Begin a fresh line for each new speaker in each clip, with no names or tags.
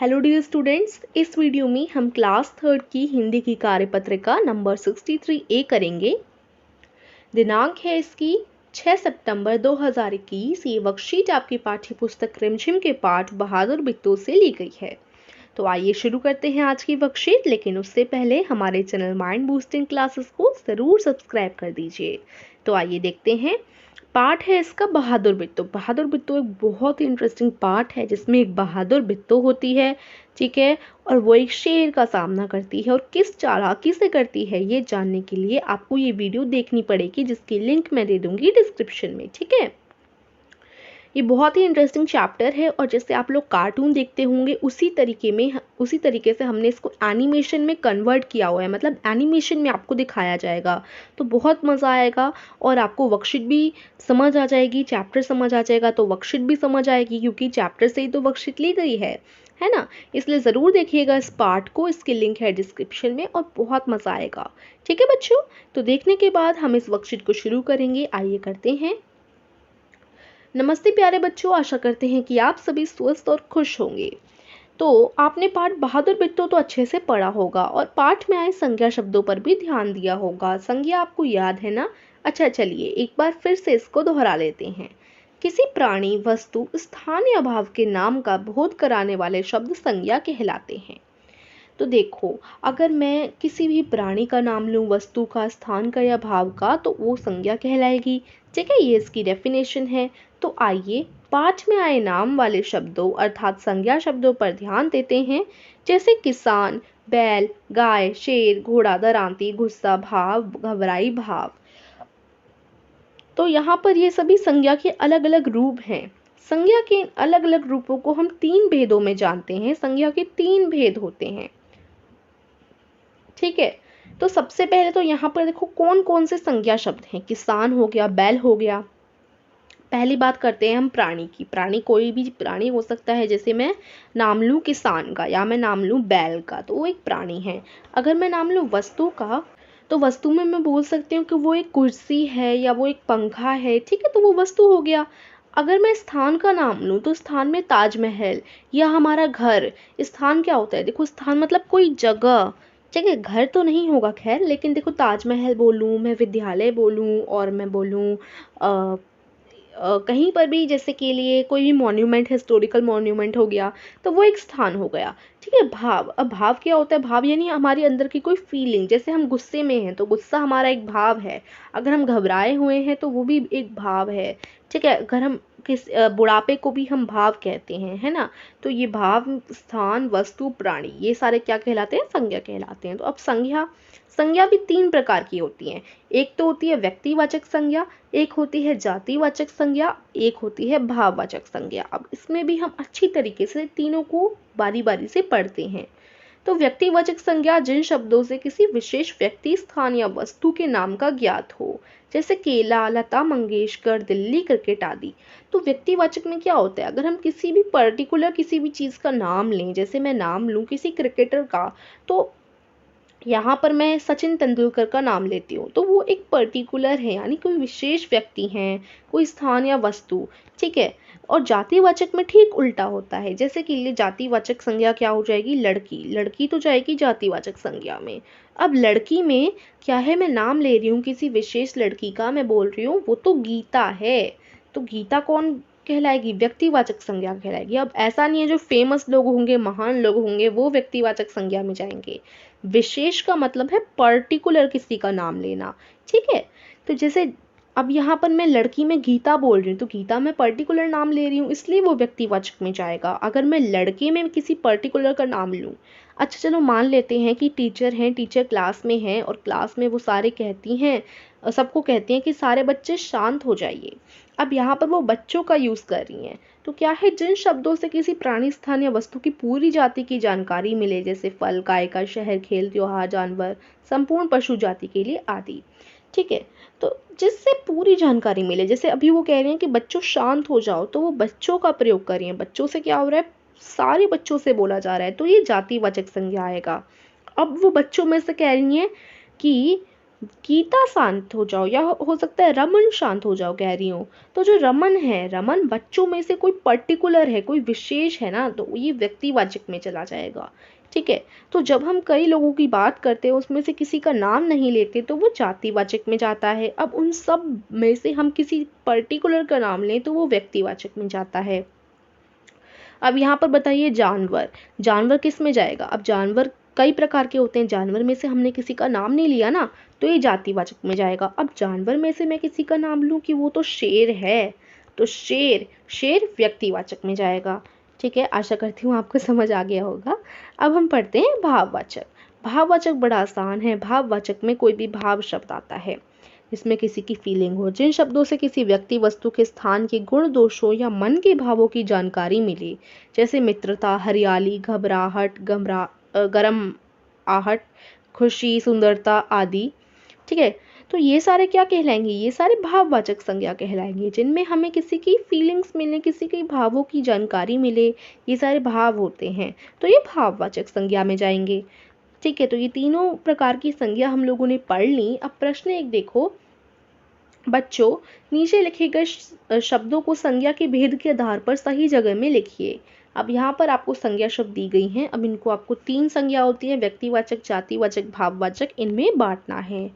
Hello dear students, इस video में हम क्लास थर्ड की हिंदी की कार्यपत्रिका नंबर 63A करेंगे। दिनांक है इसकी 6 सितंबर 2021। ये वर्कशीट आपकी पाठ्य पुस्तक रिमझिम के पाठ बहादुर बिट्टू से ली गई है। तो आइए शुरू करते हैं आज की वर्कशीट, लेकिन उससे पहले हमारे चैनल माइंड बूस्टिंग क्लासेस को ज़रूर सब्सक्राइब कर दीजिए। तो आइए देखते हैं। पाठ है इसका बहादुर बिट्टू। बहादुर बिट्टू एक बहुत ही इंटरेस्टिंग पाठ है जिसमें एक बहादुर बिट्टू होती है, ठीक है, और वो एक शेर का सामना करती है और किस चालाकी से करती है ये जानने के लिए आपको ये वीडियो देखनी पड़ेगी, जिसकी लिंक मैं दे दूंगी डिस्क्रिप्शन में, ठीक है। ये बहुत ही इंटरेस्टिंग चैप्टर है और जैसे आप लोग कार्टून देखते होंगे उसी तरीके से हमने इसको एनिमेशन में कन्वर्ट किया हुआ है, मतलब एनिमेशन में आपको दिखाया जाएगा। तो बहुत मज़ा आएगा और आपको वर्कशीट भी समझ आ जाएगी, चैप्टर समझ आ जाएगा तो वर्कशीट भी समझ आएगी, क्योंकि चैप्टर से ही तो वर्कशीट ली गई है ना। इसलिए ज़रूर देखिएगा इस पार्ट को, इसकी लिंक है डिस्क्रिप्शन में और बहुत मज़ा आएगा, ठीक है बच्चों। तो देखने के बाद हम इस वर्कशीट को शुरू करेंगे। आइए करते हैं। नमस्ते प्यारे बच्चों, आशा करते हैं कि आप सभी स्वस्थ और खुश होंगे। तो आपने पाठ बहादुर बिट्टू तो अच्छे से पढ़ा होगा और पाठ में आए संज्ञा शब्दों पर भी ध्यान दिया होगा। संज्ञा आपको याद है ना? अच्छा, चलिए एक बार फिर से इसको दोहरा लेते हैं। किसी प्राणी, वस्तु, स्थान या भाव के नाम का बोध कराने वाले शब्द संज्ञा कहलाते हैं। तो देखो, अगर मैं किसी भी प्राणी का नाम लूँ, वस्तु का, स्थान का या भाव का, तो वो संज्ञा कहलाएगी, ठीक है। ये इसकी डेफिनेशन है। तो आइए पाठ में आए नाम वाले शब्दों अर्थात संज्ञा शब्दों पर ध्यान देते हैं, जैसे किसान, बैल, गाय, शेर, घोड़ा, दरांती, गुस्सा, भाव, घबराई, भाव। तो यहाँ पर ये सभी संज्ञा के अलग अलग रूप हैं। संज्ञा के अलग अलग रूपों को हम 3 भेदों में जानते हैं। संज्ञा के 3 भेद होते हैं, ठीक है। तो सबसे पहले तो यहाँ पर देखो कौन कौन से संज्ञा शब्द हैं। किसान हो गया, बैल हो गया। पहली बात करते हैं हम प्राणी की। प्राणी कोई भी प्राणी हो सकता है, जैसे मैं नाम लूँ किसान का या मैं नाम लूँ बैल का, तो वो एक प्राणी है। अगर मैं नाम लूँ वस्तु का, तो वस्तु में मैं बोल सकती हूँ कि वो एक कुर्सी है या वो एक पंखा है, ठीक है, तो वो वस्तु हो गया। अगर मैं स्थान का नाम लूँ तो स्थान में ताजमहल या हमारा घर। स्थान क्या होता है? देखो, स्थान मतलब कोई जगह, ठीक है। घर तो नहीं होगा खैर, लेकिन देखो ताजमहल बोलूँ, मैं विद्यालय बोलूँ और मैं बोलूँ कहीं पर भी, जैसे के लिए कोई भी मॉन्यूमेंट, हिस्टोरिकल मॉन्यूमेंट हो गया, तो वो एक स्थान हो गया, ठीक है। भाव, अब भाव क्या होता है? भाव यानी हमारे अंदर की कोई फीलिंग। जैसे हम गुस्से में हैं तो गुस्सा हमारा एक भाव है। अगर हम घबराए हुए हैं तो वो भी एक भाव है, ठीक है। अगर हम बुढ़ापे को भी हम भाव कहते हैं, है ना। तो ये भाव, स्थान, वस्तु, प्राणी, ये सारे क्या कहलाते हैं? संज्ञा कहलाते हैं। तो अब संज्ञा संज्ञा भी 3 प्रकार की होती हैं। एक तो होती है व्यक्तिवाचक संज्ञा, एक होती है जातिवाचक संज्ञा, एक होती है भाववाचक संज्ञा। अब इसमें भी हम अच्छी तरीके से तीनों को बारी बारी से पढ़ते हैं। तो व्यक्तिवाचक संज्ञा जिन शब्दों से किसी विशेष व्यक्ति, स्थान या वस्तु के नाम का ज्ञात हो, जैसे केला, लता मंगेशकर, दिल्ली क्रिकेट आदि। तो व्यक्तिवाचक में क्या होता है? अगर हम किसी भी पर्टिकुलर किसी भी चीज़ का नाम लें, जैसे मैं नाम लूँ किसी क्रिकेटर का, तो यहाँ पर मैं सचिन तेंदुलकर का नाम लेती हूँ, तो वो एक पर्टिकुलर है, यानी कोई विशेष व्यक्ति हैं, कोई स्थान या वस्तु, ठीक है। और जातिवाचक में ठीक उल्टा होता है। जैसे कि लिए जातिवाचक संज्ञा क्या हो जाएगी? लड़की। लड़की तो जाएगी जातिवाचक संज्ञा में। अब लड़की में क्या है? मैं नाम ले रही हूँ किसी विशेष लड़की का, मैं बोल रही हूँ वो तो गीता है, तो गीता कौन कहलाएगी? व्यक्तिवाचक संज्ञा कहलाएगी। अब ऐसा नहीं है जो फेमस लोग होंगे, महान लोग होंगे, वो व्यक्तिवाचक संज्ञा में जाएंगे। विशेष का मतलब है पर्टिकुलर किसी का नाम लेना, ठीक है। तो जैसे अब यहाँ पर मैं लड़की में गीता बोल रही हूँ, तो गीता में पर्टिकुलर नाम ले रही हूँ, इसलिए वो व्यक्तिवाचक में जाएगा। अगर मैं लड़के में किसी पर्टिकुलर का नाम लूँ, अच्छा चलो मान लेते हैं कि टीचर हैं, टीचर क्लास में हैं और क्लास में वो सारे कहती हैं, सबको कहती हैं कि सारे बच्चे शांत हो जाइए। अब यहाँ पर वो बच्चों का यूज़ कर रही हैं, तो क्या है? जिन शब्दों से किसी प्राणी, स्थान या वस्तु की पूरी जाति की जानकारी मिले, जैसे फल, गायिका, शहर, खेल, त्योहार, जानवर, संपूर्ण पशु जाति के लिए आदि, ठीक है। तो जिससे पूरी जानकारी मिले, जैसे अभी वो कह रहे हैं कि बच्चों शांत हो जाओ, तो वो बच्चों का प्रयोग कर रही हैं। बच्चों से क्या हो रहा है? सारे बच्चों से बोला जा रहा है, तो ये जातिवाचक संज्ञा आएगा। अब वो बच्चों में से कह रही हैं कि गीता शांत हो जाओ, या हो सकता है रमन शांत हो जाओ कह रही हूँ। तो जो रमन है, रमन बच्चों में से कोई पर्टिकुलर है, कोई विशेष है ना, तो ये व्यक्तिवाचक में चला जाएगा। ठीक है। तो जब हम कई लोगों की बात करते हैं, उसमें से किसी का नाम नहीं लेते, तो वो जातिवाचक में जाता है। अब उन सब में से हम किसी पर्टिकुलर का नाम लें तो वो व्यक्तिवाचक में जाता है। अब यहाँ पर बताइए जानवर, जानवर किस में जाएगा? अब जानवर कई प्रकार के होते हैं, जानवर में से हमने किसी का नाम नहीं लिया ना, तो ये जातिवाचक में जाएगा। अब जानवर में से मैं किसी का नाम लूँ कि वो तो शेर है, तो शेर, शेर व्यक्तिवाचक में जाएगा। ठीक है, आशा करती हूँ आपको समझ आ गया होगा। अब हम पढ़ते हैं भाववाचक। भाववाचक बड़ा आसान है। भाववाचक में कोई भी भाव शब्द आता है जिसमें किसी की फीलिंग हो। जिन शब्दों से किसी व्यक्ति, वस्तु के स्थान के गुण दोषों या मन के भावों की जानकारी मिले, जैसे मित्रता, हरियाली, घबराहट, गरम आहट, खुशी, सुंदरता आदि। ठीक है। तो ये सारे क्या कहलाएंगे? ये सारे भाववाचक संज्ञा कहलाएंगे, जिनमें हमें किसी की फीलिंग्स मिले, किसी के भावों की जानकारी मिले, ये सारे भाव होते हैं, तो ये भाववाचक संज्ञा में जाएंगे। ठीक है। तो ये तीनों प्रकार की संज्ञा हम लोगों ने पढ़ ली। अब प्रश्न एक देखो बच्चों, नीचे लिखे गए शब्दों को संज्ञा के भेद के आधार पर सही जगह में लिखिए। अब यहाँ पर आपको संज्ञा शब्द दी गई हैं। अब इनको आपको तीन संज्ञा होती है, व्यक्तिवाचक, जातिवाचक, भाववाचक, इनमें बांटना है।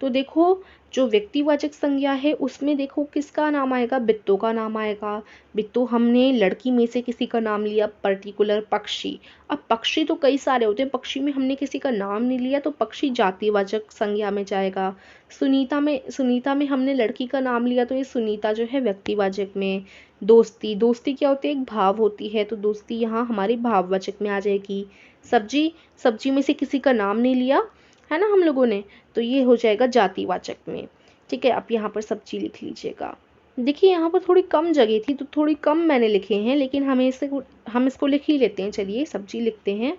तो देखो, जो व्यक्तिवाचक संज्ञा है उसमें देखो किसका नाम आएगा? बिट्टू का नाम आएगा। बिट्टू, हमने लड़की में से किसी का नाम लिया, पर्टिकुलर पक्षी। अब पक्षी तो कई सारे होते हैं, पक्षी में हमने किसी का नाम नहीं लिया, तो पक्षी जातिवाचक संज्ञा में जाएगा। सुनीता में हमने लड़की का नाम लिया, तो ये सुनीता जो है व्यक्तिवाचक में। दोस्ती, दोस्ती क्या होती है? एक भाव होती है, तो दोस्ती यहाँ हमारी भाववाचक में आ जाएगी। सब्जी, सब्जी में से किसी का नाम नहीं लिया है ना हम लोगों ने, तो ये हो जाएगा जातिवाचक में। ठीक है। अब यहाँ पर सब्जी लिख लीजिएगा। देखिए यहाँ पर थोड़ी कम जगह थी तो थोड़ी कम मैंने लिखे हैं, लेकिन हम इसको लिख ही लेते हैं। चलिए सब्जी लिखते हैं।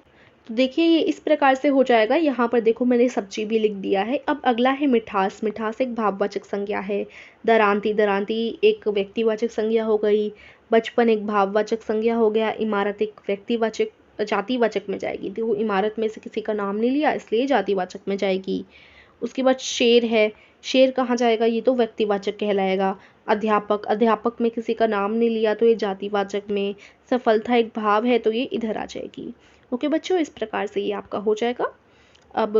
तो देखिए ये इस प्रकार से हो जाएगा। यहाँ पर देखो मैंने सब्जी भी लिख दिया है। अब अगला है मिठास। मिठास एक भाववाचक संज्ञा है। दरांती, दरांती एक व्यक्तिवाचक संज्ञा हो गई। बचपन एक भाववाचक संज्ञा हो गया। इमारत एक व्यक्तिवाचक, जातिवाचक में जाएगी। देखो इमारत में से किसी का नाम नहीं लिया, इसलिए जातिवाचक में जाएगी। उसके बाद शेर है। शेर कहाँ जाएगा? ये तो व्यक्तिवाचक कहलाएगा। अध्यापक, अध्यापक में किसी का नाम नहीं लिया, तो ये जातिवाचक में। सफलता एक भाव है, तो ये इधर आ जाएगी। ओके बच्चों, इस प्रकार से ये आपका हो जाएगा। अब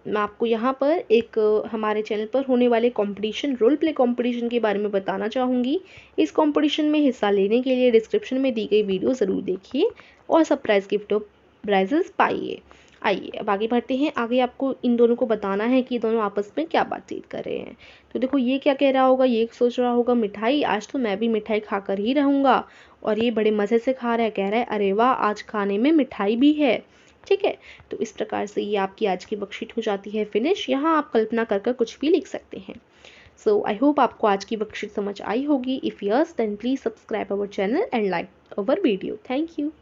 मैं आपको यहाँ पर एक हमारे चैनल पर होने वाले कंपटीशन, रोल प्ले कंपटीशन के बारे में बताना चाहूँगी। इस कंपटीशन में हिस्सा लेने के लिए डिस्क्रिप्शन में दी गई वीडियो ज़रूर देखिए और सरप्राइज गिफ्ट प्राइजेस पाइए। आइए अब आगे बढ़ते हैं। आगे आपको इन दोनों को बताना है कि दोनों आपस में क्या बातचीत कर रहे हैं। तो देखो ये क्या कह रहा होगा? ये सोच रहा होगा मिठाई, आज तो मैं भी मिठाई खाकर ही रहूँगा। और ये बड़े मज़े से खा रहा है, कह रहा है अरे वाह, आज खाने में मिठाई भी है। ठीक है। तो इस प्रकार से ये आपकी आज की वर्कशीट हो जाती है फिनिश। यहाँ आप कल्पना कर कर कुछ भी लिख सकते हैं। सो आई होप आपको आज की वर्कशीट समझ आई होगी। If yes then please subscribe our channel and like our video. Thank you.